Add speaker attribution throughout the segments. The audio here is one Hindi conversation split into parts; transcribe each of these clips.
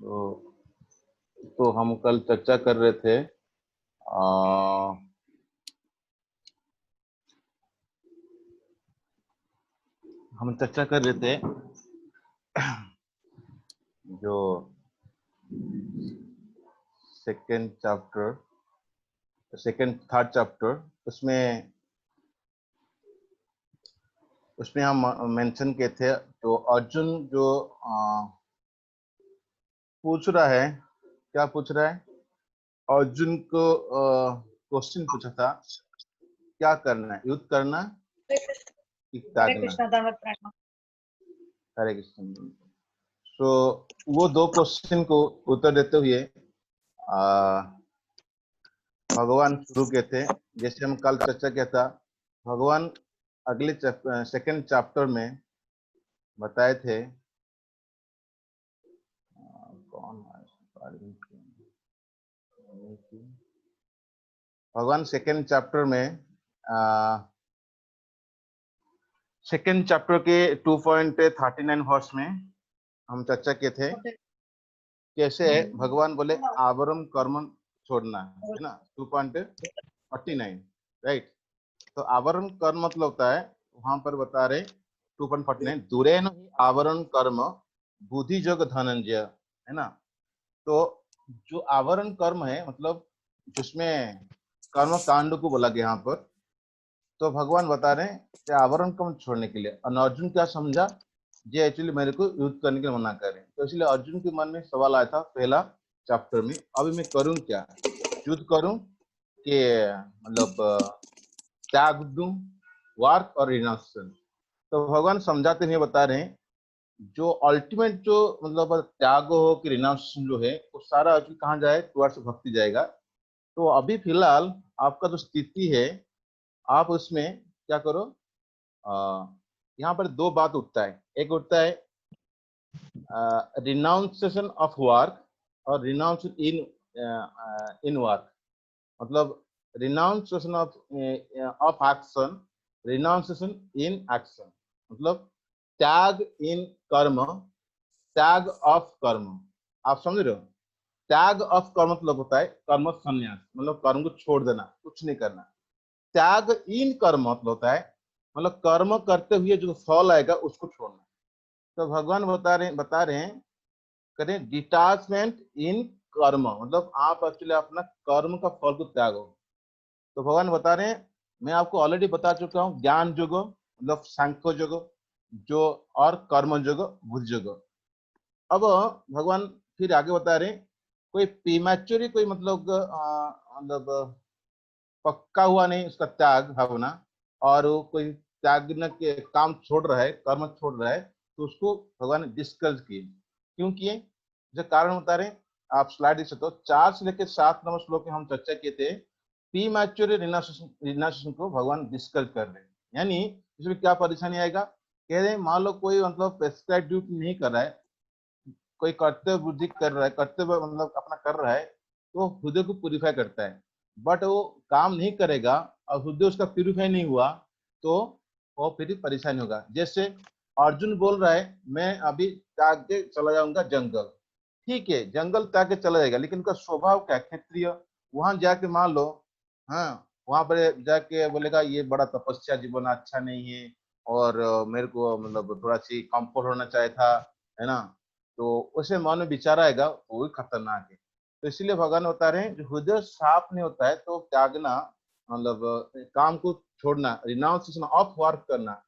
Speaker 1: तो हम कल चर्चा कर रहे थे हम चर्चा कर रहे थे जो थर्ड चैप्टर उसमें हम मेंशन किए थे। तो अर्जुन जो पूछ रहा है, क्या पूछ रहा है? अर्जुन को क्वेश्चन पूछा था, क्या करना है, युद्ध करना कि त्यागना? हरे कृष्ण। तो वो दो क्वेश्चन को उत्तर देते हुए भगवान शुरू किए थे। जैसे हम कल चर्चा किया था, भगवान अगले सेकंड चैप्टर में बताए थे, भगवान सेकंड चैप्टर में सेकंड चैप्टर के 2.39 वर्ष में हम चर्चा किए थे कैसे भगवान बोले आवरण कर्म छोड़ना है ना, 2.49, राइट। तो आवरण कर्म मतलब होता है, वहां पर बता रहे 2.49, दूरेन ही आवरण कर्म बुद्धि जोग धनंजय, है ना। तो जो आवरण कर्म है, मतलब जिसमें कर्म कांड को बोला गया यहाँ पर, तो भगवान बता रहे हैं कि आवरण कर्म छोड़ने के लिए। और अर्जुन क्या समझा, ये एक्चुअली मेरे को युद्ध करने के लिए मना कर रहे हैं। तो इसलिए अर्जुन के मन में सवाल आया था पहला चैप्टर में, अभी मैं करूं क्या, युद्ध करूं कि मतलब त्याग दूं, वर्क और रिनाउंसिएशन। तो भगवान समझाते हुए बता रहे हैं जो अल्टीमेट जो मतलब त्याग हो कि रिनाउंसिएशन जो है, वो सारा कहाँ जाए, टुवर्ड्स भक्ति जाएगा। तो अभी फिलहाल आपका जो स्थिति है, आप उसमें क्या करो, यहाँ पर दो बात उठता है। एक उठता है रिनाउंसिएशन ऑफ वर्क और रिनाउंसिएशन इन वर्क। मतलब renunciation of action, renunciation in action. मतलब त्याग इन कर्म, त्याग ऑफ कर्म। आप समझ रहे हो? त्याग ऑफ कर्म मतलब होता है कर्म संन्यास, मतलब कर्म को छोड़ देना, कुछ नहीं करना। त्याग इन कर्म मतलब होता है मतलब कर्म करते हुए जो फल आएगा उसको छोड़ना। तो भगवान बता रहे हैं करें डिटैचमेंट इन कर्म, मतलब आप एक्चुअली अपना कर्म का फल को त्यागो। तो भगवान बता रहे हैं, मैं आपको ऑलरेडी बता चुका हूँ, ज्ञान जोगो मतलब सांख्य जोगो जो, और कर्म जोगो बुद्धि जोगो। अब भगवान फिर आगे बता रहे हैं, कोई प्रीमैच्योर कोई मतलब पक्का हुआ नहीं उसका त्याग भावना, और वो कोई त्यागने के काम छोड़ रहा है, कर्म छोड़ रहा है, तो उसको भगवान डिस्कस किए। क्यों किए, जो कारण बता रहे हैं, आप स्लाइड देख सकते हो। 4 से लेकर 7 नंबर श्लोक में हम चर्चा किए थे, प्रीमैच्योर रिनाउंसिएशन को भगवान डिस्कस कर रहे हैं। यानी इसमें क्या परेशानी आएगा, कह रहे हैं मान लो कोई मतलब प्रेस्क्राइब ड्यूटी नहीं कर रहा है, कोई कर्तव्य बुद्धि कर रहा है, कर्तव्य मतलब अपना कर रहा है, तो हृदय को प्यूरिफाई करता है। बट वो काम नहीं करेगा और हृदय उसका प्यूरिफाई नहीं हुआ, तो वो फिर परेशानी होगा। जैसे अर्जुन बोल रहा है मैं अभी त्याग के चला जाऊंगा जंगल, ठीक है, जंगल त्याग के चला जाएगा, लेकिन उनका स्वभाव क्या, क्षत्रिय। वहां जाके मान लो, हाँ, वहां पर जाके बोलेगा ये बड़ा तपस्या जीवन अच्छा नहीं है, और मेरे को मतलब थोड़ा सी कंफर्ट होना चाहिए था, है ना। तो उसे मन में विचार आएगा, वो भी खतरनाक है। तो इसीलिए भगवान बता रहे हैं जो हृदय साफ नहीं होता है, तो त्यागना मतलब काम को छोड़ना, रिनाउंसिएशन ऑफ वर्क करना,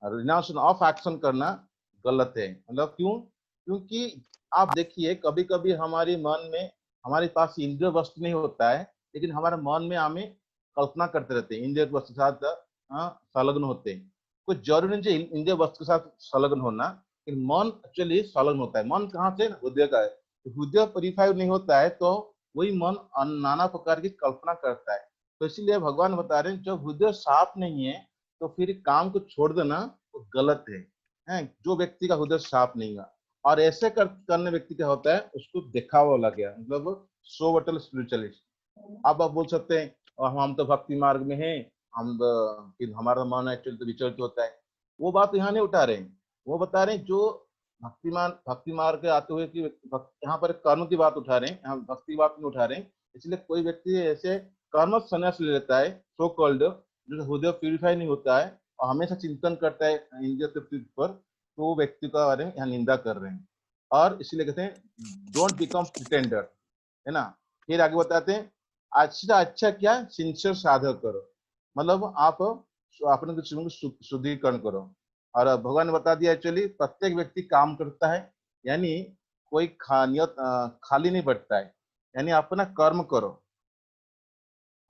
Speaker 1: रिनाउंसिएशन ऑफ एक्शन करना गलत है। मतलब क्यों, क्योंकि आप देखिए कभी कभी हमारे मन में, हमारे पास इंद्रिय वस्तु नहीं होता है, लेकिन हमारे मन में हमें कल्पना करते रहते हैं, इंद्रिय वस्तु के साथ संलग्न होते हैं। कुछ जरूरी नहीं चाहिए इंद्रिय वस्तु के साथ संलग्न होना, लेकिन मन एक्चुअली संलग्न होता है। मन कहाँ से, हृदय का है। तो हृदय प्योरीफाई नहीं होता है, तो वही मन नाना प्रकार की कल्पना करता है। तो इसीलिए भगवान बता रहे हैं जब हृदय साफ नहीं है, तो फिर काम को छोड़ देना वो गलत है। जो व्यक्ति का हृदय साफ नहीं हुआ, और ऐसे करने व्यक्ति क्या होता है, उसको दिखावा लग गया, मतलब शो बटल स्पिरिचुअलिस्ट। अब आप बोल सकते हैं हम तो भक्ति मार्ग में हैं, हम हमारा मन एक्चुअली तो विचलित होता है। वो बात यहाँ नहीं उठा रहे हैं, वो बता रहे हैं जो भक्ति मार्ग के आते हुए कि यहाँ पर कर्म की बात उठा रहे हैं, यहाँ भक्ति की बात नहीं उठा रहे हैं। इसलिए कोई व्यक्ति ऐसे कर्म संन्यास ले लेता है, सो कॉल्ड, जो हृदय प्यूरिफाई नहीं होता है और हमेशा चिंतन करता है इंद्रिय तृप्ति पर, तो वो व्यक्ति का बारे में यहाँ निंदा कर रहे हैं। और इसीलिए कहते हैं डोंट बिकम प्रिटेंडर, है ना। फिर आगे बताते हैं अच्छा क्या सिंसियर साधक करो, मतलब आप अपने शुद्धिकरण करो। और भगवान ने बता दिया एक्चुअली प्रत्येक व्यक्ति काम करता है, यानी कोई खाली नहीं बैठता है, यानी अपना कर्म करो,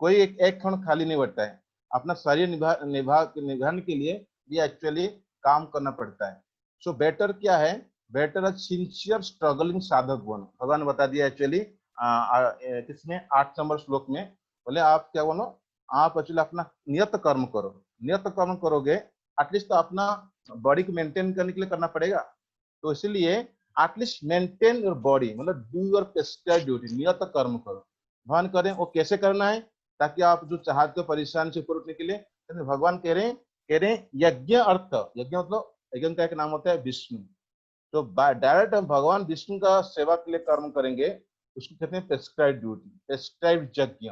Speaker 1: कोई एक क्षण खाली नहीं बैठता है। अपना शरीर निभाने के लिए भी एक्चुअली काम करना पड़ता है। सो बेटर क्या है, बेटर है सिंसियर स्ट्रगलिंग साधक बनो। भगवान ने बता दिया एक्चुअली किसमें 8 नंबर श्लोक में, बोले आप क्या बनो, आप एक्चुअली अपना नियत कर्म करो। नियत कर्म करोगे एटलीस्ट तो अपना बॉडी को मेंटेन करने के लिए करना पड़ेगा, तो इसलिए एटलीस्ट मेंटेन योर बॉडी, मतलब डू योर प्रेस्क्राइब्ड ड्यूटी, नियत कर्म करो। भगवान करें वो कैसे करना है, ताकि आप जो चाहते हो परेशान से ऊपर उठने के लिए, तो भगवान कह रहे हैं यज्ञ अर्थ, यज्ञ मतलब यज्ञ का एक नाम होता है विष्णु। तो डायरेक्ट हम भगवान विष्णु का सेवा के लिए कर्म करेंगे, उसको कहते हैं प्रेस्क्राइब्ड ड्यूटी, प्रेस्क्राइब्ड यज्ञ।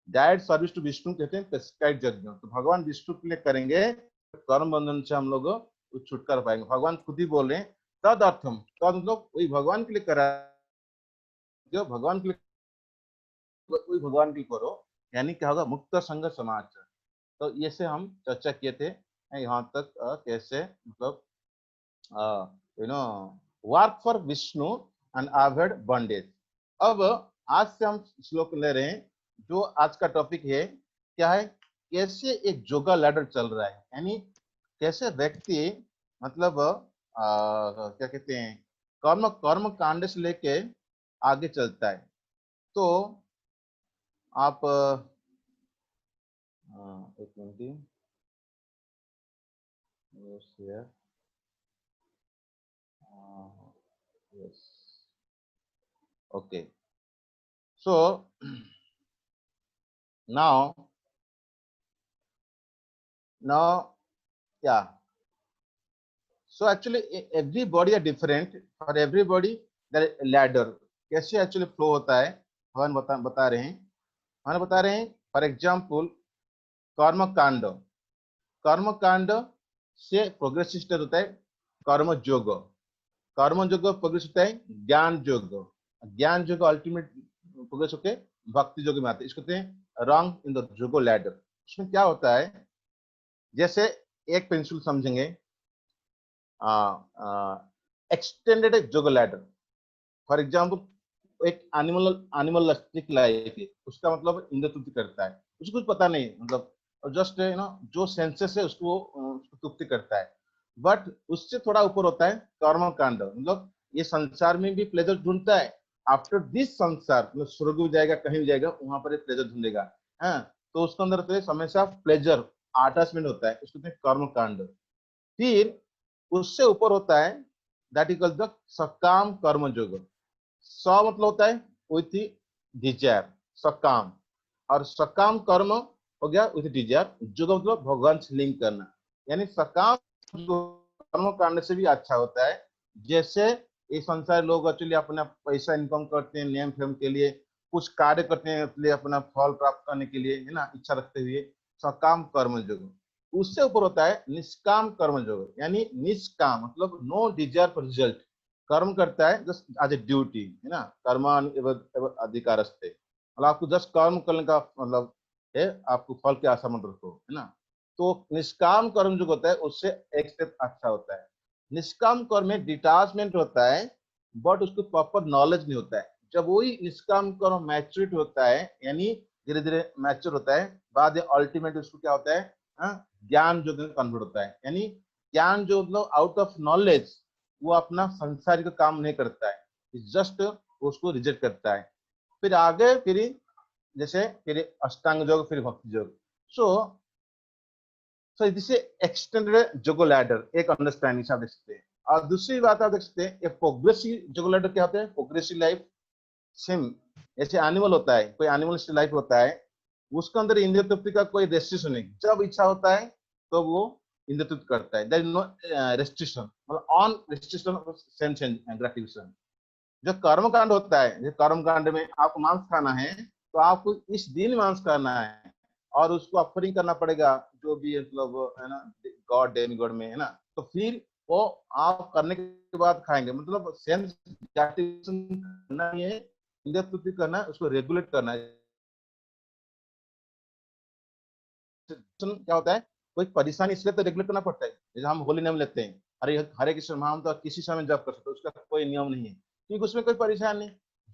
Speaker 1: डायरेक्ट सर्विस टू विष्णु कहते हैं प्रेस्क्राइब्ड यज्ञ। तो भगवान विष्णु के लिए करेंगे, कर्म बंधन से हम लोग छुटकारा पाएंगे। भगवान खुद ही बोल रहे हैं तद अर्थम, तद मतलब वही भगवान के लिए करा, जो भगवान के लिए वही भगवान के लिए करो, यानी क्या होगा, मुक्त संग समाज। तो ये से हम चर्चा किए थे यहाँ तक, कैसे मतलब you know work for Vishnu and avoid bondage. अब आज से हम श्लोक ले रहे हैं, जो आज का टॉपिक है क्या है, कैसे एक योगा लैडर चल रहा है, यानी कैसे व्यक्ति मतलब क्या कहते हैं, कर्म कर्म कांड से लेके आगे चलता है। तो आप एक minute, share, yes, okay, so now yeah, so actually everybody are different, for everybody the ladder कैसे एक्चुअली फ्लो होता है, भगवान बता रहे हैं। भगवान बता रहे हैं फॉर एग्जाम्पल कर्म कांड, कर्म कांड से प्रोग्रेसिव स्टेज होता है कर्म योग, कर्म योग प्रोग्रेस होता है ज्ञान योग, ज्ञान योग अल्टीमेट प्रोग्रेस होके भक्ति योग में आते हैं। इसको कहते हैं रंग इन द योग लैडर। उसमें क्या होता है, जैसे एक पेंसिल समझेंगे, एक्सटेंडेड योग लैडर। फॉर एग्जाम्पल एक एनिमलिस्टिक लाइफ है, उसका मतलब इंद्र तृप्ति करता है, उसको कुछ पता नहीं, मतलब जस्ट जो सेंसेस है उसको तृप्ति करता है। बट उससे थोड़ा ऊपर होता है कर्म कांड, मतलब ये संसार में भी प्लेजर ढूंढता है, आफ्टर दिस संसार मतलब स्वर्ग भी जाएगा, कहीं भी जाएगा, वहां पर प्लेजर ढूंढेगा। हाँ, तो उसके अंदर तो हमेशा प्लेजर अटैचमेंट होता है, उसको कर्म कांड। फिर उससे ऊपर होता है दैट इज कॉल्ड द सकाम कर्म योग। स मतलब होता है विथ डिजायर, सकाम, और सकाम कर्म हो गया विथ डिजायर। योग मतलब भगवान से लिंक करना, यानी सकाम कर्म करने से भी अच्छा होता है। जैसे ये संसार लोग एक्चुअली अपना पैसा इनकम करते हैं, नेम फेम के लिए कुछ कार्य करते हैं, इसलिए अपना फल प्राप्त करने के लिए, है ना, इच्छा रखते हुए, सकाम कर्म योग। उससे ऊपर होता है निष्काम कर्म योग, यानी निष्काम मतलब नो डिजायर फॉर रिजल्ट, कर्म करता है जस्ट एज ए ड्यूटी, है ना, कर्मान अधिकारस्ते, मतलब आपको जस्ट कर्म करने का मतलब है, आपको फल की आशा मत रखो, है ना। तो निष्काम कर्म जो होता है उससे एक स्टेप अच्छा होता है। निष्काम कर्म में डिटाचमेंट होता है, बट उसको प्रॉपर नॉलेज नहीं होता है। जब वही निष्काम कर्म मैच्योरिट होता है, यानी धीरे धीरे मैच्योर होता है, बाद अल्टीमेट उसको क्या होता है, ज्ञान जो कन्वर्ट होता है। यानी ज्ञान जो मतलब आउट ऑफ नॉलेज वो अपना संसारिक काम नहीं करता है, जस्ट उसको रिजेक्ट करता है। फिर आगे फिर जैसे फिर अष्टांग योग, फिर भक्ति योग। सो सो दिस एक्सटेंडेड योग लैडर, एक अंडरस्टैंडिंग आप देख सकते हैं। और दूसरी बात आप देख सकते हैं, एक प्रोग्रेसिव योग लैडर क्या होता है, प्रोग्रेसिव लाइफ सेम जैसे एनिमल होता है, कोई एनिमल लाइफ होता है, उसके अंदर इंद्रिय तृप्ति का कोई रेस्ट्रिक्शन नहीं, जब इच्छा होता है तो वो इंद्रियतृप्ति करता है, देयर इज नो रेस्ट्रिक्शन, मतलब on restriction of sense and gratification. जो कर्म कांड होता है, जो कर्म कांड में आपको मांस खाना है तो आपको इस दिन मांस खाना है और उसको ऑफरिंग करना पड़ेगा जो भी मतलब है ना, गॉड डेमी गॉड में है ना, तो फिर वो आप करने के बाद खाएंगे, मतलब सेंस ग्रेटिफिकेशन करना है, इंद्रिय तृप्ति करना है, उसको रेगुलेट करना है। क्या होता है, कोई परेशानी इसलिए तो रेगुलेट करना पड़ता है, जैसे हम होली नेम लेते हैं, हरे हरे कृष्ण हम तो किसी समय जप कर सकते, उसका कोई नियम नहीं है क्योंकि उसमें कोई परेशानी नहीं।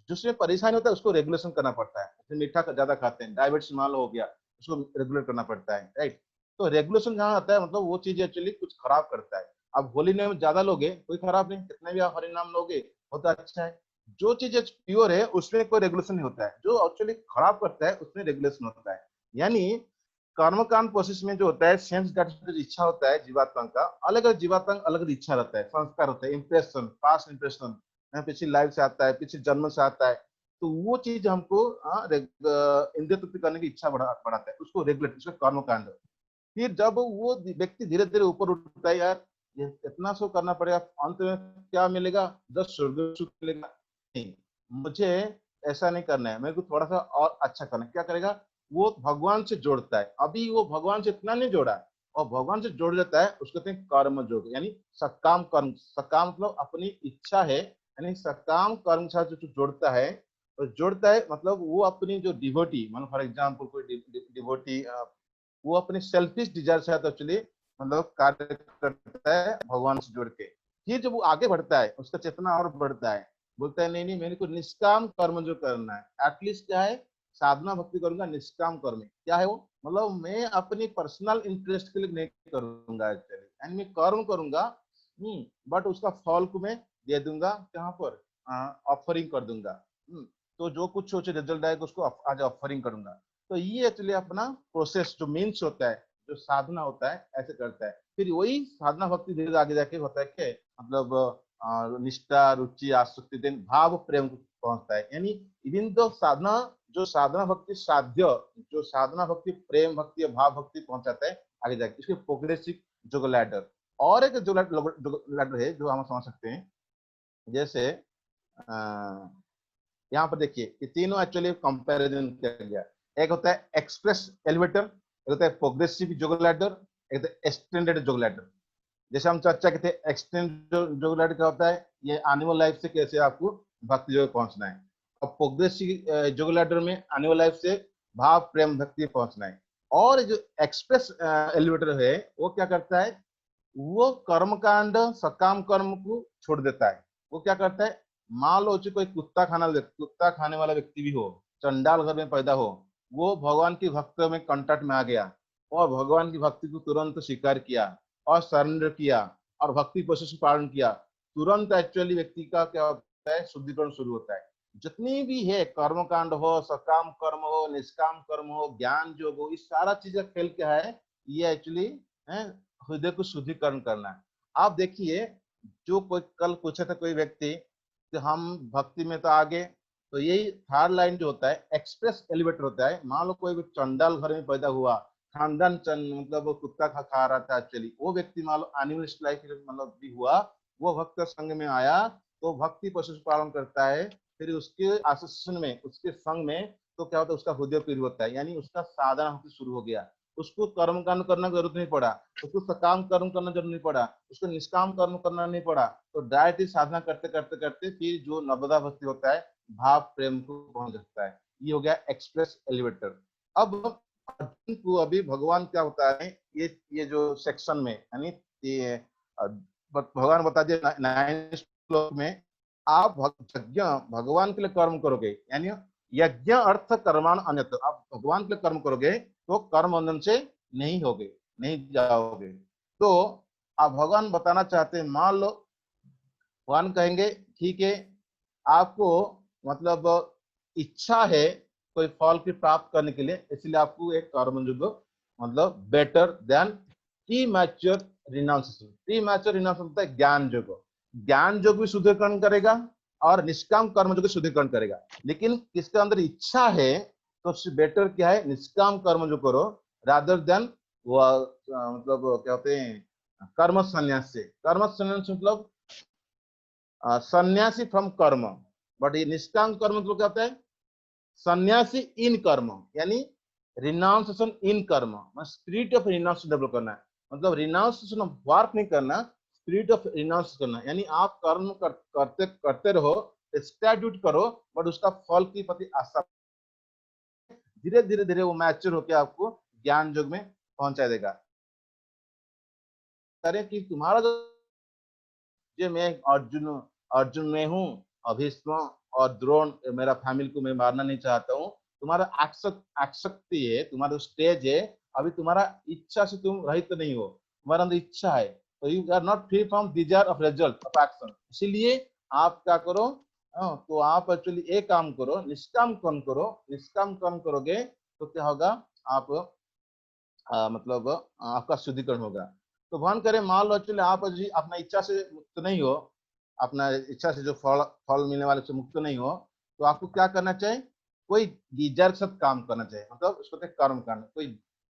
Speaker 1: जिसमें परेशानी होता है उसको रेगुलेशन करना पड़ता है, जैसे मीठा ज्यादा खाते हैं, डायबिटीज मान लो हो गया, उसको रेगुलेट करना पड़ता है, राइट। तो रेगुलेशन जहाँ आता है मतलब वो चीज एक्चुअली कुछ खराब करता है। अब होली नेम ज्यादा लोगे कोई खराब नहीं, कितने भी आप हरि नाम लोगे होता अच्छा है। जो चीज प्योर है उसमें कोई रेगुलेशन नहीं होता है, जो एक्चुअली खराब करता है उसमें रेगुलेशन होता है। यानी कर्मकांड प्रोसेस में जो होता है सेंस ग्रेटिफिकेशन इच्छा होता है जीवात्मा का, अलग अलग जीवात्मा का अलग इच्छा रहता है, संस्कार होता है, इंप्रेशन, पास्ट इंप्रेशन, पिछली लाइफ से आता है, पिछले जन्म से आता है, तो वो चीज हमको इंद्रिय तृप्ति करने की इच्छा बढ़ाता है, उसको रेगुलेट, उसको कर्मकांड। फिर जब वो व्यक्ति धीरे धीरे ऊपर उठता है, यार ये इतना सो करना पड़ेगा, अंत में क्या मिलेगा, जब स्वर्ग सुख मिलेगा, नहीं, मुझे ऐसा नहीं करना है, मेरे को थोड़ा सा और अच्छा करना है, क्या करेगा, वो भगवान से जोड़ता है। अभी वो भगवान से इतना नहीं जोड़ा है और भगवान से जोड़ जाता है, उसको कहते हैं कर्म योग, यानी सकाम कर्म। सकाम मतलब अपनी इच्छा है, यानी सकाम कर्म के साथ जो जोड़ता है, तो जोड़ता है मतलब वो अपनी जो डिवोटी, मान फॉर एग्जाम्पल कोई डिवोटी वो अपने सेल्फिश डिजायर से एक्चुअली मतलब कार्य करता है भगवान से जुड़ के। फिर जब वो आगे बढ़ता है उसका चेतना और बढ़ता है, बोलता है नहीं नहीं मेरे को निष्काम कर्म जो करना है, एटलीस्ट क्या है, साधना भक्ति करूंगा, निष्काम कर्म क्या है वो, मतलब मैं अपनी पर्सनल इंटरेस्ट के लिए नहीं करूंगा एक्चुअली, एंड मैं कर्म करूंगा, बट उसका फल को मैं दे दूंगा कहाँ पर, ऑफरिंग कर दूंगा। तो जो कुछ सोचे रिजल्ट आएगा उसको आज ऑफरिंग करूंगा। तो ये एक्चुअली अपना प्रोसेस जो मीन्स होता है, जो साधना होता है, ऐसे करता है। फिर वही साधना भक्ति धीरे आगे जाके होता है क्या, मतलब निष्ठा, रुचि, आसक्ति, देन भाव प्रेम को पहुंचता है। यानी इवन तो साधना, जो साधना भक्ति साध्य, जो साधना भक्ति प्रेम भक्ति भाव भक्ति पहुंचाता है आगे जाके, इसके प्रोग्रेसिव जो लैडर। और एक जो लैडर है जो हम समझ सकते हैं, जैसे यहाँ पर देखिए ये तीनों एक्चुअली कंपैरिजन किया गया। एक होता है एक्सप्रेस एलिवेटर, एक होता है प्रोग्रेसिव जोग लैडर, एक होता है एक्सटेंडेड जोग लैडर। जैसे हम चर्चा करते हैं एक्सटेंडेड जोग लैडर क्या होता है, ये एनिमल लाइफ से कैसे आपको भक्ति योग पहुंचना है, और प्रोग्रेसिव जोग लैडर में एनिमल लाइफ से भाव प्रेम भक्ति पहुंचना है। और जो एक्सप्रेस एलिवेटर है वो क्या करता है, वो कर्म कांड सकाम कर्म को छोड़ देता है। वो क्या करता है, मान लो कोई कुत्ता खाने वाला व्यक्ति भी हो, चंडाल घर में पैदा हो, वो भगवान की भक्ति में कांटेक्ट में आ गया और भगवान की भक्ति को तुरंत स्वीकार किया और सरेंडर किया और भक्ति प्रोसेस पालन किया, तुरंत एक्चुअली व्यक्ति का क्या होता है, शुद्धिकरण शुरू होता है। जितनी भी है कर्म कांड हो, सकाम कर्म हो, निष्काम कर्म हो, ज्ञान जो हो, इस सारा चीज का खेल क्या है, ये एक्चुअली हृदय को शुद्धिकरण करना है। आप देखिए, जो कोई कल पूछा था कोई व्यक्ति कि हम भक्ति में तो आगे, तो यही थर्ड लाइन जो होता है एक्सप्रेस एलिवेटर होता है। मान लो कोई चंडाल घर में पैदा हुआ, खानदान चंद मतलब वो कुत्ता खा रहा था एक्चुअली, वो व्यक्ति मान लो एनिमलिस्ट लाइफ मतलब भी हुआ, वो भक्त संघ में आया तो भक्ति पशु पालन करता है, फिर उसके एसोसिएशन में, उसके संग में, तो क्या होता है, उसका हृदय पीर होता है, यानी उसका साधना होकर शुरू हो गया। उसको कर्म कांड करना जरूरत नहीं पड़ा, उसको सकाम कर्म करना जरूरत नहीं पड़ा, उसको निष्काम कर्म करना नहीं पड़ा, तो डायरेक्ट ही साधना करते करते करते फिर जो नवदा भक्ति होता है, भाव प्रेम को पहुंच जाता है। ये हो गया एक्सप्रेस एलिवेटर। अब अर्जुन को अभी भगवान क्या होता है, ये जो सेक्शन में, यानी ये भगवान बता दिया 9 श्लोक में, आप यज्ञ भगवान के लिए कर्म करोगे, यानी यज्ञ अर्थ कर्मान अन्यत, आप भगवान के लिए कर्म करोगे तो कर्म बंधन से नहीं होगे, नहीं जाओगे। तो आप भगवान बताना चाहते हैं, मान लो भगवान कहेंगे ठीक है, आपको मतलब इच्छा है कोई फल की प्राप्त करने के लिए, इसलिए आपको एक कर्म युग मतलब better than pre mature renunciation. Pre mature renunciation होता है ज्ञान युग, ज्ञान युग भी शुद्धिकरण करेगा और निष्काम कर्म युग शुद्धिकरण करेगा। लेकिन किसके अंदर इच्छा है तो बेटर क्या है, निष्काम कर्म जो करो रादर देन वो मतलब क्या होते हैं, कर्म संन्यास से। कर्म संन्यास मतलब सन्यासी फ्रॉम कर्म। बट ये निष्काम कर्म मतलब क्या होता है, सन्यासी इन कर्म, यानी रिनाउंसिएशन इन कर्म, स्पिरिट ऑफ रिनाउंस डेवलप करना है। मतलब रिनाउंसिएशन ऑफ वर्क नहीं करना, स्पिरिट ऑफ रिनाउंस करना, यानी आप कर्म करते करते रहो, स्टैट्यूट करो, बट उसका फल के प्रति आशा, धीरे धीरे धीरे वो मैच्योर होकर आपको ज्ञान योग में पहुंचा देगा। करें कि तुम्हारा जो मैं अर्जुन अर्जुन में हूँ, अभीष्म और द्रोण मेरा फैमिली को मैं मारना नहीं चाहता हूँ, तुम्हारा आसक्ति है, तुम्हारा स्टेज है, अभी तुम्हारा इच्छा से तुम रहित तो नहीं हो, तुम्हारा अंदर इच्छा है, तो you are not free from desire of result of action. इसीलिए आप क्या करो, तो आप एक्चुअली एक काम करो, निष्काम कर्म करो। निष्काम कर्म करोगे तो क्या होगा, आप मतलब आपका शुद्धिकरण होगा। तो भगवान करे मान लो एक्चुअली आप जी अपना इच्छा से मुक्त नहीं हो, अपना इच्छा से जो फल फल मिलने वाले से मुक्त नहीं हो, तो आपको क्या करना चाहिए, कोई डिजायर के साथ काम करना चाहिए, मतलब उसको कहते हैं कर्म कांड। कोई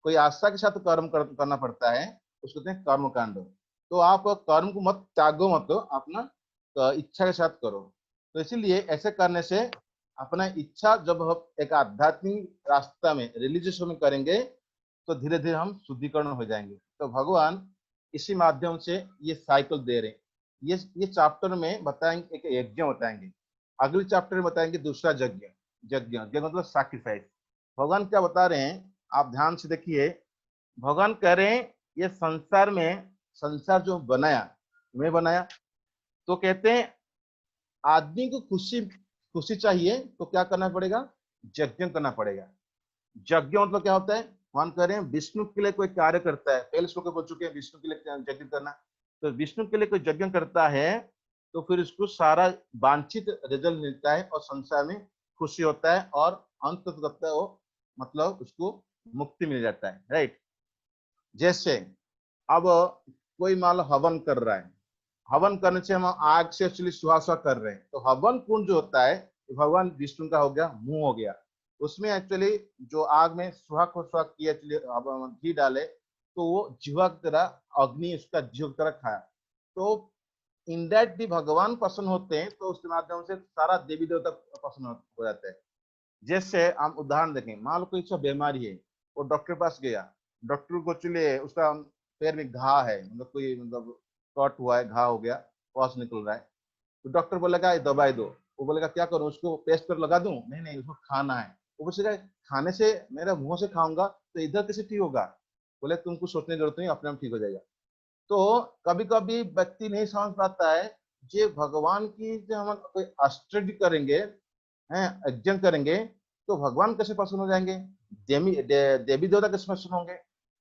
Speaker 1: कोई आस्था के साथ कर्म करना पड़ता है, उसको कहते हैं कर्म कांड। तो आप कर्म को मत त्यागो, मत अपना इच्छा के साथ करो। तो इसीलिए ऐसे करने से अपना इच्छा जब हम एक आध्यात्मिक रास्ता में रिलीजियस में करेंगे, तो धीरे धीरे हम शुद्धिकरण हो जाएंगे। तो भगवान इसी माध्यम से ये साइकिल दे रहे हैं। ये चैप्टर में बताएंगे, एक यज्ञ बताएंगे, अगले चैप्टर में बताएंगे दूसरा यज्ञ। यज्ञ यज्ञ मतलब सैक्रिफाइस। भगवान क्या बता रहे हैं, आप ध्यान से देखिए। भगवान कह रहे हैं ये संसार में, संसार जो बनाया, मैं बनाया, तो कहते हैं आदमी को खुशी खुशी चाहिए तो क्या करना पड़ेगा, यज्ञ करना पड़ेगा। यज्ञ मतलब क्या होता है, मान करें विष्णु के लिए कोई कार्य करता है, पहले श्लोक में बोल चुके हैं विष्णु के लिए यज्ञ करना। तो विष्णु के लिए कोई यज्ञ करता है तो फिर उसको सारा वांछित रिजल्ट मिलता है और संसार में खुशी होता है, और अंत करता है वो, मतलब उसको मुक्ति मिल जाता है, राइट। जैसे अब कोई मान लो हवन कर रहा है, हवन करने से हम आग से एक्चुअली सुहा कर रहे हैं, तो हवन कुंड जो होता है भगवान विष्णु का हो गया, मुंह हो गया। उसमें एक्चुअली जो आग में सुहाग को सुहाग किया, एक्चुअली घी डाले, तो वो जीवा की तरह, अग्नि उसका जीव की तरह खाया। तो इनडायरेक्टली भगवान पसंद होते हैं, तो उसके माध्यम से सारा देवी देवता पसंद हो जाता है। जैसे हम उदाहरण देखें, मान लो कोई सा बीमारी है, वो डॉक्टर के पास गया, डॉक्टर को चलिए उसका पैर में घा है, मतलब कोई मतलब कट हुआ है, घा हो गया, पॉस निकल रहा है, तो डॉक्टर बोलेगा दवाई दो। वो बोलेगा क्या करूं, उसको पेस्ट कर लगा दूं, नहीं नहीं उसको खाना है। वो बोलेगा खाने से, मेरा मुंह से खाऊंगा तो इधर कैसे ठीक होगा, बोले तुमको सोचने की जरूरत नहीं, अपने आप ठीक हो जाएगा। तो कभी कभी व्यक्ति नहीं समझ पाता है, ये भगवान की जो हम कोई स्टडी करेंगे, हैं यज्ञ करेंगे, तो भगवान कैसे पसंद हो जाएंगे, देवी देवता कैसे पसंद होंगे।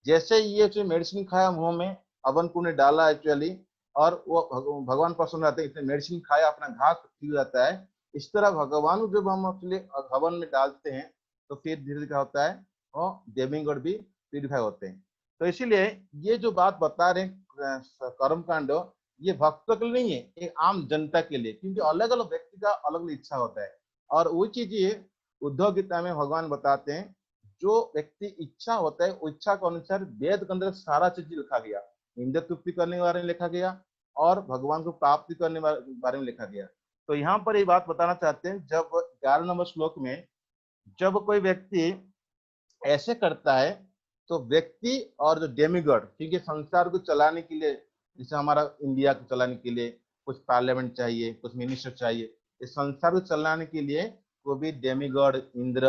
Speaker 1: जैसे ये जो मेडिसिन खाया मुंह में, अवन को ने डाला एक्चुअली, और वो भगवान पसंद आते हैं, इसने मेडिसिन खाया, अपना घाव ठीक हो जाता है। इस तरह भगवान को जब हम एक्चुअली हवन में डालते हैं, तो फिर धीरे धीरे क्या होता है, वो देवीगढ़ भी प्यूरिफाई होते हैं। तो इसीलिए ये जो बात बता रहे हैं कर्म कांड, ये भक्तों के लिए नहीं है, एक आम जनता के लिए, क्योंकि अलग अलग व्यक्ति का अलग अलग इच्छा होता है। और वो चीज ये उद्धव गीता में भगवान बताते हैं, जो व्यक्ति इच्छा होता है, इच्छा के अनुसार वेद के अंदर सारा चीज लिखा गया, इंद्र तृप्ति करने के बारे में लिखा गया, और भगवान को प्राप्ति करने के बारे में लिखा गया। तो यहाँ पर ये बात बताना चाहते हैं, जब 11 नंबर श्लोक में जब कोई व्यक्ति ऐसे करता है, तो व्यक्ति और जो डेमिगॉड, क्योंकि संसार को चलाने के लिए, जैसे हमारा इंडिया को चलाने के लिए कुछ पार्लियामेंट चाहिए, कुछ मिनिस्टर चाहिए, इस संसार को चलाने के लिए वो भी डेमिगॉड, इंद्र,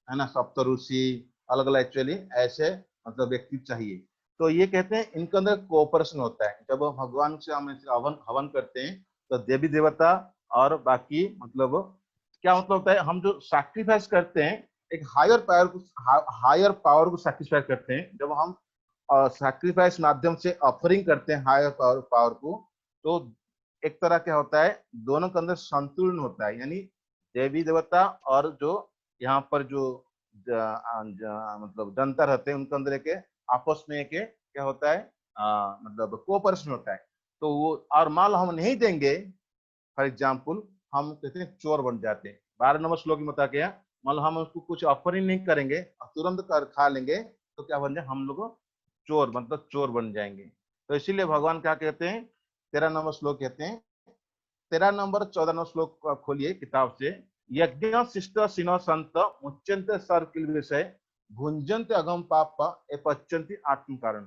Speaker 1: है ना, सप्तऋषि, अलग अलग एक्चुअली ऐसे मतलब व्यक्ति चाहिए। तो ये कहते हैं इनके अंदर कोऑपरेशन होता है। जब भगवान से हम हवन हवन करते हैं, तो देवी देवता और बाकी मतलब क्या मतलब होता है, हम जो सैक्रिफाइस करते हैं, एक हायर पावर को सैक्रिफाइस करते हैं। जब हम सैक्रिफाइस माध्यम से ऑफरिंग करते हैं हायर पावर को, तो एक तरह क्या होता है, दोनों के अंदर संतुलन होता है, यानी देवी देवता और जो यहाँ पर जो मतलब जनता रहते हैं, उनके अंदर एक आपस में एक क्या होता है, मतलब कोऑपरेशन होता है। तो वो, और मान लो हम नहीं देंगे, फॉर एग्जाम्पल हम कहते हैं चोर बन जाते हैं। 12 नंबर श्लोक में बता गया, मान लो हम उसको कुछ ऑफर ही नहीं करेंगे और तुरंत कर खा लेंगे, तो क्या बन जाए, हम लोग चोर मतलब चोर बन जाएंगे। तो इसीलिए भगवान क्या कहते हैं, 13 नंबर श्लोक कहते हैं, 13 नंबर 14 नंबर श्लोक को खोलिए किताब से। यज्ञ शिष्ट सिनो संत मुच्यंते सर्व किल विषय भुंजंते अगम पाप ए पच्यंती आत्म कारण।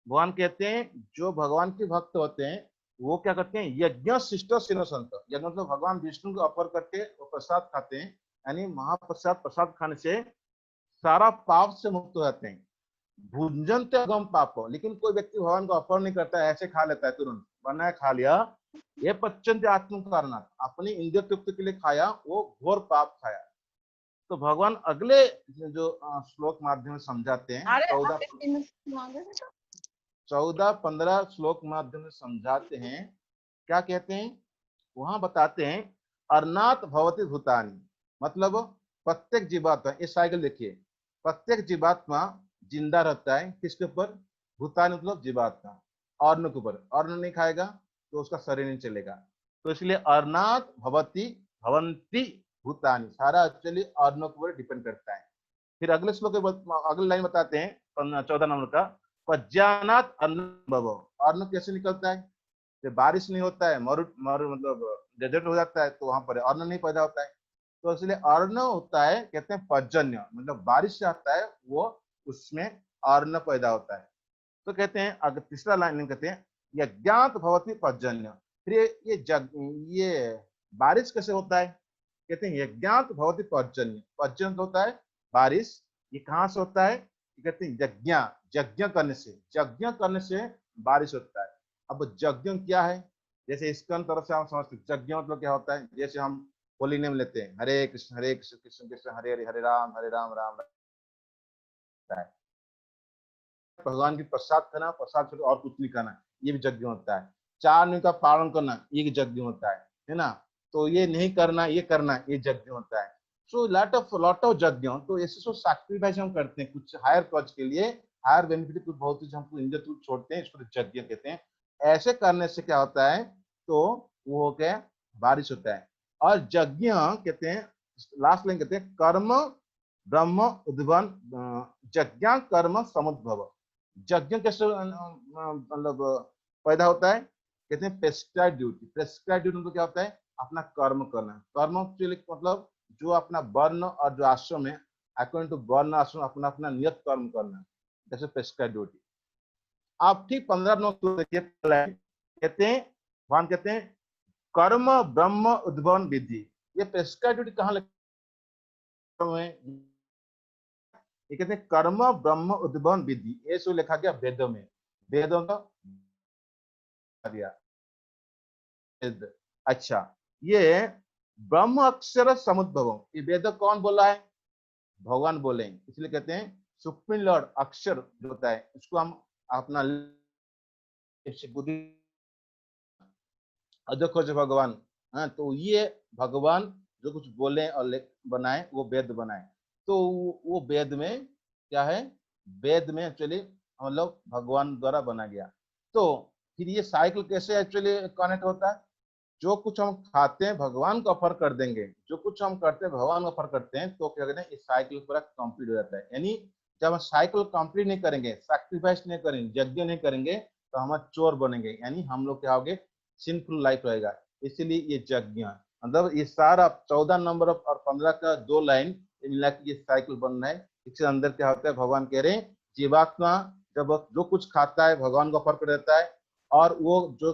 Speaker 1: भगवान कहते हैं जो भगवान के भक्त होते हैं वो क्या करते हैं, यज्ञ शिष्ट सिनो संत, यज्ञ मतलब भगवान विष्णु को अर्पण करके वो प्रसाद खाते हैं, यानी महाप्रसाद, प्रसाद खाने से सारा पाप से मुक्त हो जाते हैं। भुंजंते अगम पाप, लेकिन कोई व्यक्ति भगवान को अर्पण नहीं करता है, ऐसे खा लेता है, तुरंत बनाया खा लिया, ये पच्चंत आत्म कारणात, अपनी इंद्रिय तृप्ति के लिए खाया, वो घोर पाप खाया। तो भगवान अगले जो श्लोक माध्यम से समझाते हैं,
Speaker 2: अरे
Speaker 1: 14-15 श्लोक माध्यम से समझाते हैं। क्या कहते हैं, वहां बताते हैं अर्नाथ भवति भूतानि, मतलब प्रत्येक जीवात्मा, ये साइकिल देखिए, प्रत्येक जीवात्मा जिंदा रहता है किसके ऊपर, भूतानि मतलब जीवात्मा, अन्न के ऊपर, अन्न नहीं खाएगा तो उसका शरीर नहीं चलेगा। तो इसलिए अर्नाथ भवति भवंती भूतानि, सारा एक्चुअली अन्न के ऊपर डिपेंड करता है। फिर अगले श्लोक अगले लाइन बताते हैं 14 नंबर का, पज्जानात अन्न भव, अन्न कैसे निकलता है, जब बारिश नहीं होता है, मरु मतलब डेजर्ट हो जाता है, तो वहां पर अन्न नहीं पैदा होता है, तो इसलिए अन्न होता है, कहते हैं पर्जन्य, मतलब बारिश से आता है वो, उसमें अन्न पैदा होता है। तो कहते हैं अगर तीसरा लाइन कहते हैं यज्ञात भवति पर्जन्य, फिर ये बारिश कैसे होता है, कहते हैं यज्ञात भवति पर्जन्य, पर्जन्य होता है बारिश, ये कहाँ से होता है, कहते हैं यज्ञ, यज्ञ करने से बारिश होता है। अब यज्ञ क्या है, जैसे इसका तरफ से हम समझते हैं यज्ञ मतलब क्या होता है, जैसे हम होली नेम लेते हैं, हरे कृष्ण कृष्ण कृष्ण हरे हरे, हरे राम राम राम, भगवान की प्रसाद खाना, प्रसाद छोड़ और कुछ नहीं खाना, ये भी यज्ञ होता है। 4 नियम का पालन करना, ये यज्ञ होता है ना, तो ये नहीं करना, ये करना, ये यज्ञ होता है। सो लॉट ऑफ यज्ञ, तो ऐसे सो सैक्रिफाइस हम करते हैं कुछ हायर कॉज के लिए, हायर बेनिफिट, कुछ बहुत चीज हमको इंजर छोड़ते हैं, इसको यज्ञ कहते हैं। ऐसे करने से क्या होता है, तो वो हो गया बारिश होता है। और यज्ञ कहते हैं, लास्ट लाइन कहते हैं कर्म ब्रह्म उद्भवन, यज्ञ कर्म समुद्भव, यज्ञ कैसे मतलब पैदा होता है, कहते हैं प्रेस्क्राइब ड्यूटी, प्रेस्क्राइब ड्यूटी मतलब क्या होता है, अपना कर्म करना, कर्म मतलब जो अपना वर्ण और जो आश्रम है, अकॉर्डिंग टू वर्ण आश्रम अपना अपना नियत कर्म करना, जैसे प्रेस्क्राइब ड्यूटी। आप ठीक 15 नंबर देखिए, कहते हैं भगवान कहते हैं कर्म ब्रह्म उद्भवन विधि, ये प्रेस्क्राइब ड्यूटी कहाँ लिखा हुआ है, ये कहते हैं कर्म ब्रह्म उद्भवन विधि, ये सो लिखा गया वेदों में, वेदों का दिया। अच्छा, ये ब्रह्म अक्षर समुद्भव, ये वेद कौन बोला है, भगवान बोले, इसलिए कहते हैं सुप्रीम लॉर्ड अक्षर जो होता है, इसको हम अपना बुद्धि अध्यक्ष भगवान, हाँ, तो ये भगवान जो कुछ बोले और बनाए वो वेद बनाए, तो वो वेद में क्या है, वेद में एक्चुअली मतलब भगवान द्वारा बना गया। तो फिर ये साइकिल कैसे एक्चुअली कनेक्ट होता है, जो कुछ हम खाते हैं भगवान को ऑफर कर देंगे, जो कुछ हम करते हैं भगवान को ऑफर करते हैं, तो क्या कहते हैं इस साइकिल पूरा कंप्लीट हो जाता है। यानी जब हम साइकिल कंप्लीट नहीं करेंगे, सैक्रिफाइस नहीं करेंगे, यज्ञ नहीं करेंगे, तो हम चोर बनेंगे, यानी हम लोग क्या होंगे, सिंपल लाइफ रहेगा। इसलिए ये यज्ञ मतलब ये सारा 14 नंबर और 15 का 2 लाइन मिला के ये साइकिल बन रहा है। इसके अंदर क्या होता है, भगवान कह रहे हैं जीवात्मा जब जो कुछ खाता है भगवान को ऑफर कर देता है, और वो जो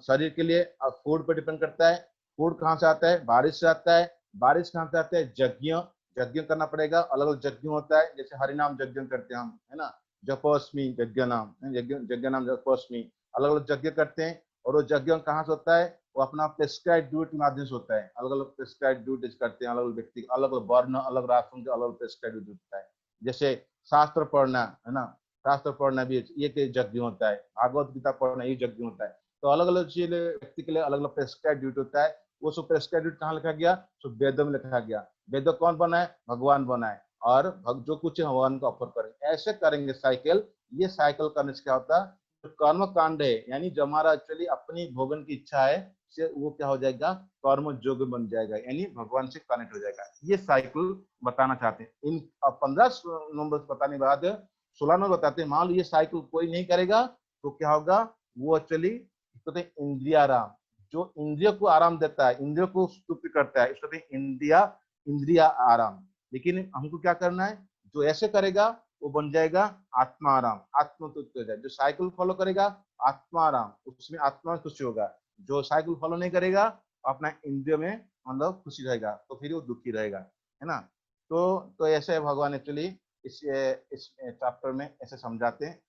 Speaker 1: शरीर के लिए फूड पर डिपेंड करता है, फूड कहाँ से आता है, बारिश से आता है, बारिश कहाँ से आता है, यज्ञ, यज्ञ करना पड़ेगा, अलग अलग यज्ञ होता है, जैसे हरिनाम यज्ञ करते हैं हम, है ना, जपोस्मी यज्ञ नाम, यज्ञ नाम जपोस्मी, अलग अलग यज्ञ करते हैं। और वो यज्ञ कहाँ से होता है, वो अपना प्रेस्क्राइब ड्यूटी के माध्यम से होता है, अलग अलग प्रेस्क्राइब ड्यूटीज करते हैं, अलग अलग व्यक्ति, अलग अलग वर्ण, अलग राष्ट्रों के अलग अलग प्रेस्क्राइब ड्यूटी होता है। जैसे शास्त्र पढ़ना, है ना, शास्त्र पढ़ना भी एक यज्ञ होता है, भागवत गीता पढ़ना ये यज्ञ होता है। तो अलग अलग चीज व्यक्ति के लिए अलग अलग प्रेस्क्राइब ड्यूटी होता है। वो सब प्रेस्क्राइब ड्यूटी कहाँ लिखा गया, तो वेदों में लिखा गया। वेद कौन बनाए, भगवान बनाए, और जो कुछ भगवान को ऑफर करें, ऐसे करेंगे साइकिल। ये साइकिल करने से क्या होता है, जो कर्म कांड है, यानी जो हमारा एक्चुअली अपनी भोगन की इच्छा है, से वो क्या हो जाएगा, कर्म जोग बन जाएगा, यानी भगवान से कनेक्ट हो जाएगा। ये साइकिल बताना चाहते हैं। इन 15 नंबर बताने के बाद 16 नंबर बताते हैं, मान लो ये साइकिल कोई नहीं करेगा तो क्या होगा, वो एक्चुअली कहते हैं इंद्रियाराम, जो इंद्रियों को आराम देता है, इंद्रियों को तृप्त करता है, इसको कहते हैं इंद्रिया आराम। लेकिन हमको क्या करना है, जो ऐसे करेगा वो बन जाएगा आत्मा आराम, आत्म तृप्त हो जाए। जो साइकिल फॉलो करेगा आत्मा आराम, उसमें आत्मा में खुशी होगा। जो साइकिल फॉलो नहीं करेगा अपना इंद्रियों में मतलब खुशी रहेगा, तो फिर वो दुखी रहेगा, है ना। तो ऐसे भगवान एक्चुअली इस चैप्टर में ऐसे समझाते हैं।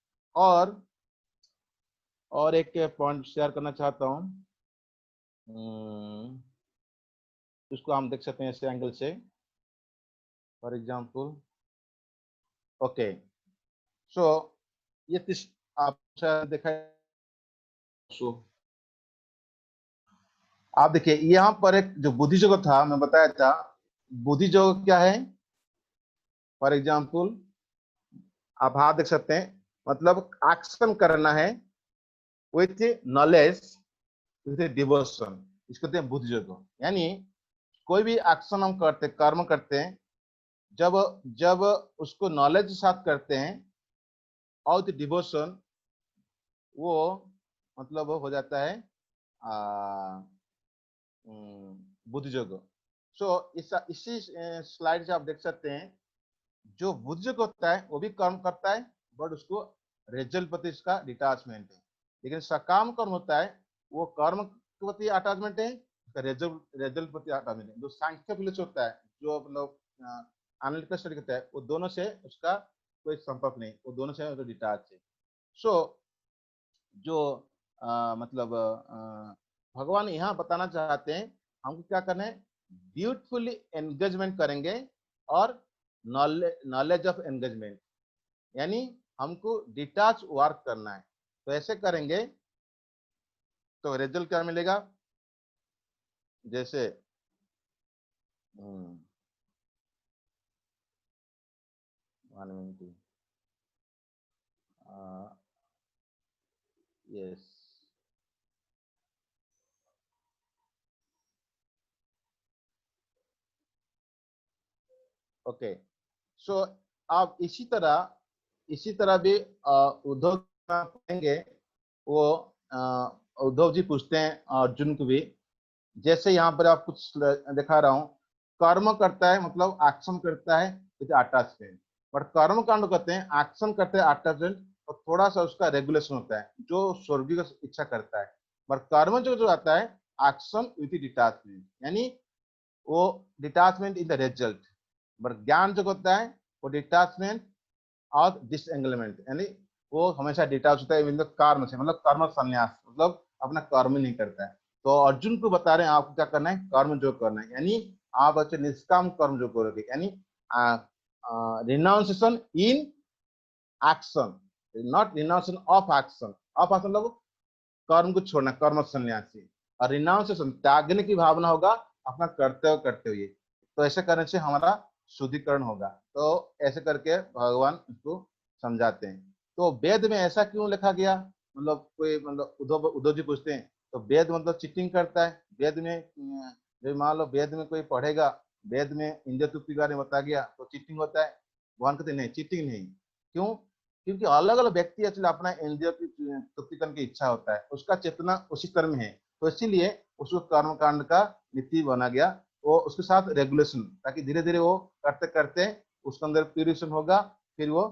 Speaker 1: और एक पॉइंट शेयर करना चाहता हूँ, उसको हम देख सकते हैं ऐसे एंगल से। फॉर एग्जाम्पल, ओके, सो ये आप देखा, सो आप देखिए यहाँ पर एक जो बुद्धि योग था, मैं बताया था बुद्धि योग क्या है। फॉर एग्जाम्पल आप हाथ देख सकते हैं, मतलब एक्शन करना है विथ नॉलेज, विथ डिवोशन, इसको कहते हैं बुद्धि योग। यानी कोई भी एक्शन हम करते, कर्म करते हैं, जब जब उसको नॉलेज के साथ करते हैं और विथ डिवोशन, वो मतलब हो जाता है बुद्धि योग। सो इसी स्लाइड से आप देख सकते हैं, जो बुद्धि योग होता है वो भी कर्म करता है, बट उसको रिजल्ट प्रति इसका डिटाचमेंट है। लेकिन सकाम कर्म होता है, वो कर्म के प्रति अटैचमेंट है, रिजल्ट प्रति अटैचमेंट है। जो सांख्य फिलोसफी होता है, जो मतलब एनालिटिकल स्टडी करता है, वो दोनों से उसका कोई संपर्क नहीं, वो दोनों से डिटाच है। सो जो मतलब भगवान यहाँ बताना चाहते हैं हमको क्या करना है, ब्यूटीफुली एंगेजमेंट करेंगे और नॉलेज ऑफ एंगेजमेंट, यानी हमको डिटैच वर्क करना है। तो ऐसे करेंगे तो रिजल्ट क्या मिलेगा, जैसे यस, ओके। सो आप इसी तरह भी उद्धव पढ़ेंगे, वो उद्धव जी पूछते हैं अर्जुन को भी, जैसे यहाँ पर आप कुछ दिखा रहा हूँ, कर्म करता है मतलब एक्शन करता है विद अटैचमेंट, बट कर्म कांड करते हैं एक्शन करते हैं अटैचमेंट, और थोड़ा सा उसका रेगुलेशन होता है जो स्वर्गीय की इच्छा करता है। बट कर्म जो आता है एक्शन विद डिटैचमेंट, यानी वो detachment in the result. But ज्ञान जो होता है वो डिटैचमेंट और डिसएंगलमेंट, यानी वो हमेशा डिटैच होता है मतलब कर्म से, मतलब कर्म संन्यास, मतलब अपना कर्म नहीं करता है। तो अर्जुन को बता रहे हैं आपको क्या करना है, कर्म जो करना है, यानी आप अच्छे निष्काम कर्म जो करोगे, यानी renunciation in action, not renunciation of action. Of action मतलब कर्म को छोड़ना, कर्म संन्यासी, और रिनाउंसिएशन त्यागने की भावना होगा अपना कर्तव्य करते हुए। तो ऐसे करने से हमारा शुद्धिकरण होगा। तो ऐसे करके भगवान उसको समझाते हैं। तो वेद में ऐसा क्यों लिखा गया, मतलब कोई मतलब उद्धव जी पूछते हैं, तो वेद मतलब चीटिंग करता है। वेद में जो मान लो वेद में कोई पढ़ेगा, वेद में इंद्रिय तृप्ति के बारे में बता गया तो चीटिंग होता है। भगवान कहते नहीं, चीटिंग नहीं। क्यों? क्योंकि अलग अलग व्यक्ति एक्चुअली अपना इंद्रिय की तृप्ति करने की इच्छा होता है, उसका चेतना उसी कर्म है, तो इसीलिए उसको कर्म कांड का नीति बना गया, वो उसके साथ रेगुलेशन, ताकि धीरे धीरे वो करते करते उसके अंदर प्यूरिफिकेशन होगा, फिर वो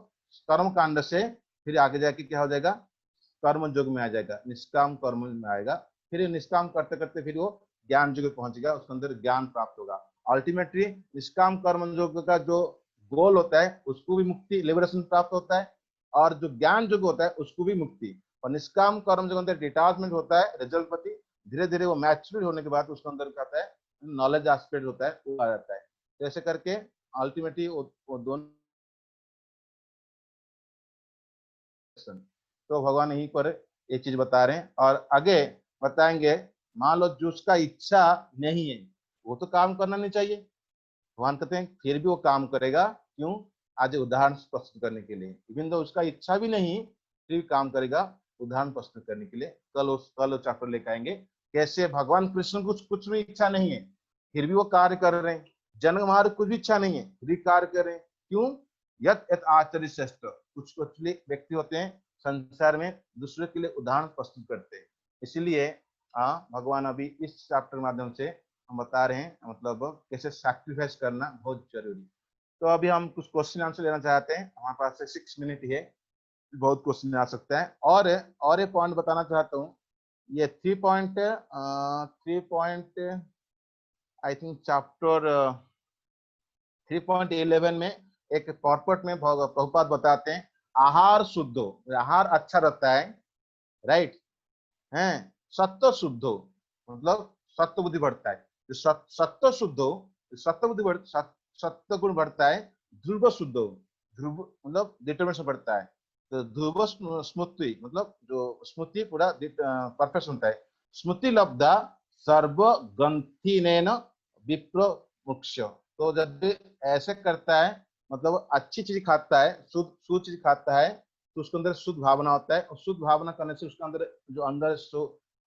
Speaker 1: कर्म कांड से फिर आगे जाके क्या हो जाएगा, कर्म योग में आ जाएगा, निष्काम कर्म में आएगा। फिर निष्काम करते करते फिर वो ज्ञान योग पहुंचेगा, उसके अंदर ज्ञान प्राप्त होगा। अल्टीमेटली निष्काम कर्म योग का जो गोल होता है उसको भी मुक्ति, लिबरेशन प्राप्त होता है, और जो ज्ञान योग होता है उसको भी मुक्ति। और निष्काम कर्म जो अंदर डिटाचमेंट होता है रिजल्ट प्रति, धीरे धीरे वो मैच्योर होने के बाद उसके अंदर क्या आता है, नॉलेज एस्पेक्ट होता है वो आ जाता है। तो ऐसे करके अल्टीमेटली वो दोनों, तो भगवान यहीं पर एक चीज बता रहे हैं और आगे बताएंगे। मान लो जो उसका इच्छा नहीं है वो तो काम करना नहीं चाहिए, भगवान कहते हैं फिर भी वो काम करेगा। क्यों? आज उदाहरण प्रस्तुत करने के लिए, इवन तो उसका इच्छा भी नहीं फिर भी काम करेगा उदाहरण प्रस्तुत करने के लिए। कल चैप्टर लेकर आएंगे कैसे भगवान कृष्ण को कुछ भी इच्छा नहीं है फिर भी वो कार्य कर रहे हैं। जनक महाराज कुछ भी इच्छा नहीं है फिर भी कार्य कर रहे हैं। क्यों? यत यत आचर्य श्रेष्ठ, कुछ व्यक्ति होते हैं संसार में दूसरे के लिए उदाहरण प्रस्तुत करते हैं। इसीलिए भगवान अभी इस चैप्टर के माध्यम से हम बता रहे हैं मतलब कैसे सैक्रिफाइस करना बहुत जरूरी। तो अभी हम कुछ क्वेश्चन आंसर लेना चाहते हैं, हमारे पास 6 मिनट है, बहुत क्वेश्चन आ सकता है। और एक पॉइंट बताना चाहता हूँ, ये 3 पॉइंट आई थिंक चैप्टर 3.11 में एक पॉपट में प्रभुपाद बताते हैं आहार शुद्ध हो, आहार अच्छा रहता है, राइट है, सत्व शुद्ध हो मतलब सत्व बुद्धि बढ़ता है, सत्व शुद्ध हो, सत्व बुद्धि बढ़, सत्व गुण बढ़ता है, ध्रुव शुद्ध हो, ध्रुव मतलब डिटरमिनेशन बढ़ता है, तो ध्रुव स्मृति मतलब जो स्मृति पूरा परफेक्ट होता है, स्मृति लब्धा सर्व ग्रंथिनेन विप्र मुक्ष। तो जब ऐसे करता है मतलब अच्छी चीज खाता है, शुद्ध चीज खाता है, तो उसके अंदर शुद्ध भावना होता है, और शुद्ध भावना करने से उसके अंदर जो अंदर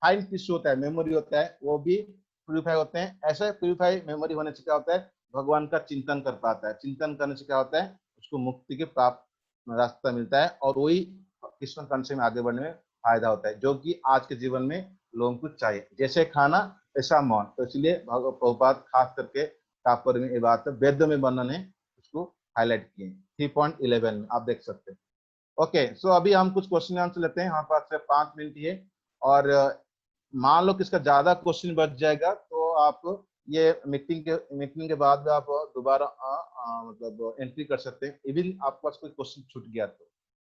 Speaker 1: फाइन टिश्यू होता है, मेमोरी होता है, वो भी प्यूरिफाई होते हैं। ऐसे प्यूरिफाई मेमोरी होने से क्या होता है, भगवान का चिंतन कर पाता है, चिंतन करने से क्या होता है, उसको मुक्ति के प्राप्त रास्ता मिलता है, और वही कृष्ण कंस में आगे बढ़ने में फायदा होता है, जो कि आज के जीवन में लोगों को चाहिए, जैसे खाना ऐसा मौन। तो इसलिए प्रभुपाद खास करके तात्पर्य में ये बात वेद में वर्णन है, उसको हाईलाइट किए 3.11 में आप देख सकते हैं। ओके, सो अभी हम कुछ क्वेश्चन आंसर लेते हैं, हमारे पास से 5 मिनट है, और मान लो किसका ज्यादा क्वेश्चन बच जाएगा तो आप ये मीटिंग के बाद आप दोबारा मतलब एंट्री कर सकते हैं, इवन आपके पास कोई क्वेश्चन छूट गया तो,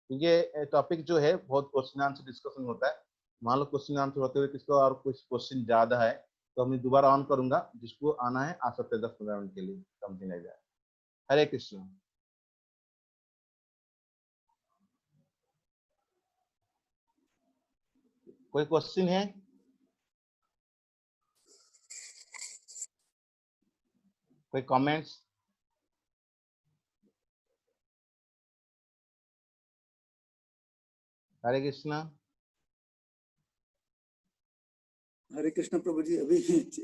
Speaker 1: क्योंकि टॉपिक जो है बहुत क्वेश्चन आंसर डिस्कशन होता है। मान लो क्वेश्चन आंसर होते हुए किसको और कुछ क्वेश्चन ज्यादा है तो मैं दोबारा ऑन करूंगा, जिसको आना है आ सकते हैं 10-15 मिनट के लिए, समझ नहीं जाए। हरे कृष्ण। कोई क्वेश्चन है? कोई कमेंट्स? हरे कृष्णा।
Speaker 2: हरे कृष्ण प्रभु जी, अभी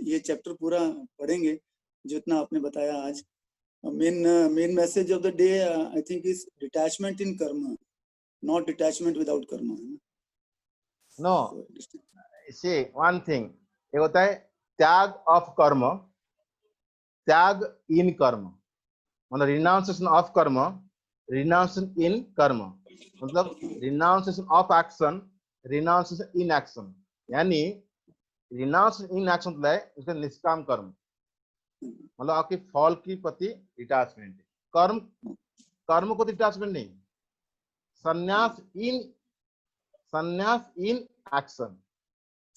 Speaker 2: ये चैप्टर पूरा पढ़ेंगे जितना आपने बताया आज। Main message of the day I think is detachment in karma, not detachment without karma.
Speaker 1: No, see one thing, ये होता है त्याग ऑफ कर्म, त्याग इन कर्म, मतलब रिनाउंसिएशन ऑफ कर्म, रिनाउंसिएशन इन कर्म, मतलब renunciation of action, renunciation in action, यानी रिनाउंसिएशन इन एक्शन मतलब है इसका निष्काम कर्म, मतलब आपके फॉल की प्रति डिटैचमेंट। कर्म को डिटैचमेंट नहीं, संन्यास इन एक्शन,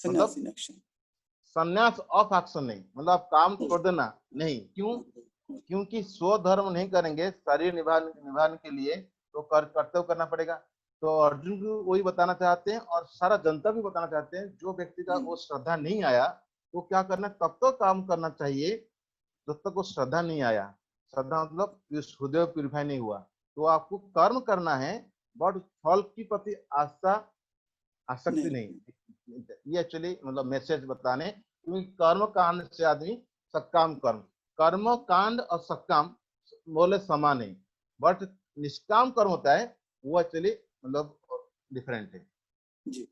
Speaker 1: मतलब संन्यास ऑफ एक्शन नहीं, मतलब आप काम छोड़ देना नहीं। क्यों? क्योंकि स्वधर्म नहीं करेंगे शरीर निभाने के लिए तो कर्तव्य करना पड़ेगा। तो अर्जुन को वही बताना चाहते हैं, और सारा जनता भी बताना चाहते हैं, जो व्यक्ति का वो श्रद्धा नहीं आया तो क्या करना, तब तक काम करना चाहिए जब तक वो श्रद्धा नहीं आया। श्रद्धा मतलब हृदय प्यूरिफाई नहीं हुआ, तो आपको कर्म करना है, बट फल की प्रति आसक्ति नहीं। ये एक्चुअली मतलब मैसेज बताने, क्योंकि कर्म कांड से आदमी सकाम कर्म कांड और सकाम बोले समान है, बट निष्काम कर्म होता है वो एक्चुअली मतलब डिफरेंट है।
Speaker 2: जी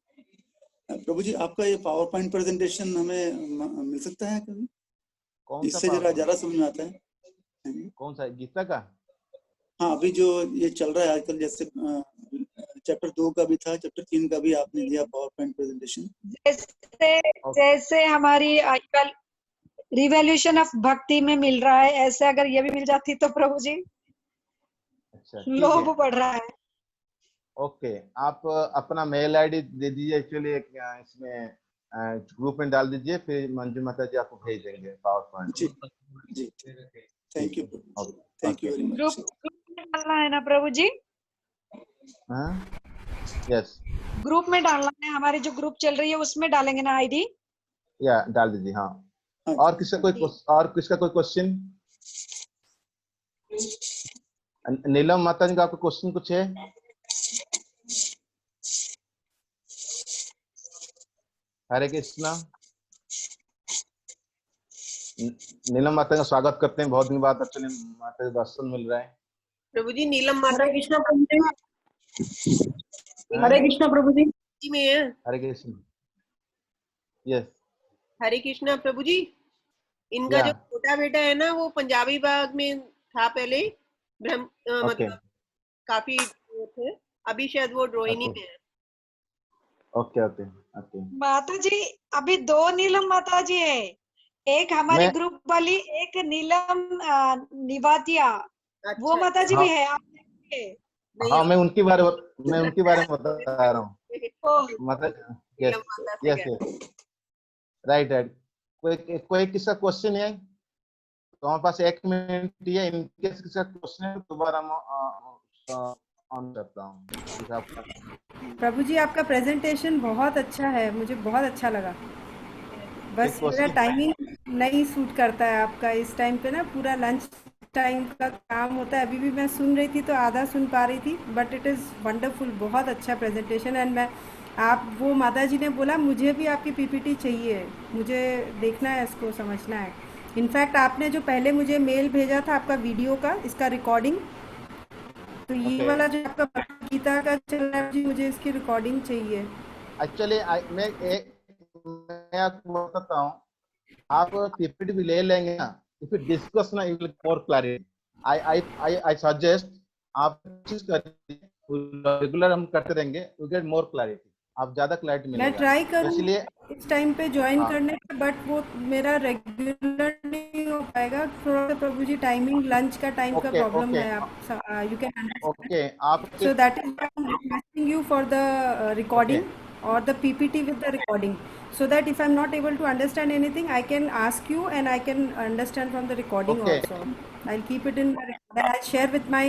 Speaker 2: प्रभु जी, आपका ये पावर पॉइंट प्रेजेंटेशन हमें मिल सकता है कभी?
Speaker 1: कौन सा?
Speaker 2: इससे ज्यादा समझ में आता है।
Speaker 1: कौन सा? गीता का?
Speaker 2: हाँ, अभी जो ये चल रहा है आजकल, जैसे चैप्टर 2 का भी था, चैप्टर 3 का भी आपने दिया पावर पॉइंट प्रेजेंटेशन।
Speaker 3: जैसे हमारी आजकल रिवॉल्यूशन ऑफ भक्ति में मिल रहा है, ऐसे अगर ये भी मिल जाती तो प्रभु जी।
Speaker 1: अच्छा,
Speaker 3: लोभ बढ़ रहा है।
Speaker 1: ओके, आप अपना मेल आईडी दे दीजिए, एक्चुअली इसमें ग्रुप में डाल दीजिए, फिर मंजू माता जी आपको भेज देंगे पावर पॉइंट।
Speaker 2: जी, thank you, thank you very much.
Speaker 3: Group में डालना है ना प्रभु जी?
Speaker 1: हाँ, यस,
Speaker 3: ग्रुप में डालना है, हमारी जो ग्रुप चल रही है उसमें डालेंगे ना आईडी? या
Speaker 1: डाल दीजिए। हाँ, और किसका कोई क्वेश्चन? नीलम माता जी का आपका क्वेश्चन कुछ है? हरे कृष्णा। नीलम माता का स्वागत करते हैं, बहुत दिन बाद एक्चुअली माता का दर्शन मिल रहा है।
Speaker 4: प्रभु जी, नीलम माता। कृष्णा प्रभु जी, हरे कृष्णा प्रभु जी में है।
Speaker 1: हरे कृष्ण। यस।
Speaker 4: हरे कृष्णा प्रभु जी, इनका
Speaker 1: Yeah.
Speaker 4: जो छोटा बेटा है ना वो पंजाबी बाग में था पहले,
Speaker 1: Okay.
Speaker 4: मतलब काफी वो थे, अभी शायद वो रोहिणी
Speaker 1: Okay.
Speaker 4: में है।
Speaker 1: Okay okay okay.
Speaker 3: माता जी अभी 2 नीलम माता जी है, एक हमारी
Speaker 1: मैं-
Speaker 3: ग्रुप वाली, एक नीलम निवातिया, वो
Speaker 4: अच्छा,
Speaker 3: माता जी
Speaker 1: हाँ।
Speaker 3: भी है, आप देखिए।
Speaker 4: नहीं,
Speaker 1: हाँ मैं उनके बारे में बता रहा हूँ।
Speaker 3: ओ,
Speaker 1: मतलब
Speaker 4: नीलम
Speaker 1: यस
Speaker 4: माता से
Speaker 1: यस
Speaker 4: क्या?
Speaker 1: Yes right right. कोई किसका क्वेश्चन है तो हमारे पास 1 मिनट ही है। इनके किसका क्वेश्चन है दोबारा मैं ऑन करता हूँ। जैसे आपका
Speaker 5: प्रभु जी आपका प्रेजेंटेशन बहुत अच्छा है, मुझे बहुत अच्छा लगा। बस
Speaker 1: एक
Speaker 5: मेरा
Speaker 1: क्वेश्चन
Speaker 5: टाइमिंग नहीं सूट करता है आपका, इस टाइम पे ना पूरा लंच टाइम का काम होता है। अभी भी मैं सुन रही थी तो आधा सुन पा रही थी, बट इट इज़ वंडरफुल, बहुत अच्छा प्रेजेंटेशन। एंड मैं आप वो माता जी ने बोला मुझे भी आपकी पीपीटी चाहिए, मुझे देखना है, इसको समझना है। इनफैक्ट आपने जो पहले मुझे मेल भेजा था आपका वीडियो का, इसका रिकॉर्डिंग, तो ये
Speaker 1: ओके।
Speaker 5: वाला जो आपका भगवद गीता का चल रहा है जी, मुझे इसकी रिकॉर्डिंग चाहिए।
Speaker 1: एक्चुअली मैं आपको बताता हूँ। आप पीपीटी भी ले लेंगे ना, इफ यू डिस्कस ना you will more clarity. I suggest आप कोशिश करिए, रेगुलर हम करते रहेंगे, यू गेट मोर क्लैरिटी, आप ज्यादा क्लैरिटी
Speaker 5: मैं
Speaker 1: मिलेगा।
Speaker 5: ट्राई
Speaker 1: तो
Speaker 5: करूँगी
Speaker 1: इसलिए
Speaker 5: इस टाइम पे ज्वाइन
Speaker 1: हाँ
Speaker 5: करने का, बट वो मेरा रेगुलर नहीं हो पाएगा। थोड़ा सा प्रभु जी टाइमिंग, लंच का टाइम का
Speaker 1: ओके
Speaker 5: प्रॉब्लम
Speaker 1: ओके
Speaker 5: है, आप यू कैन अंडरस्टैंड।
Speaker 1: ओके आप
Speaker 5: So that is why I'm requesting you for the
Speaker 1: okay
Speaker 5: recording or the PPT with the recording, so that if I'm not able to understand anything, I can ask you and I can understand from the recording
Speaker 1: okay
Speaker 5: also. I'll keep it in the record and I'll share with my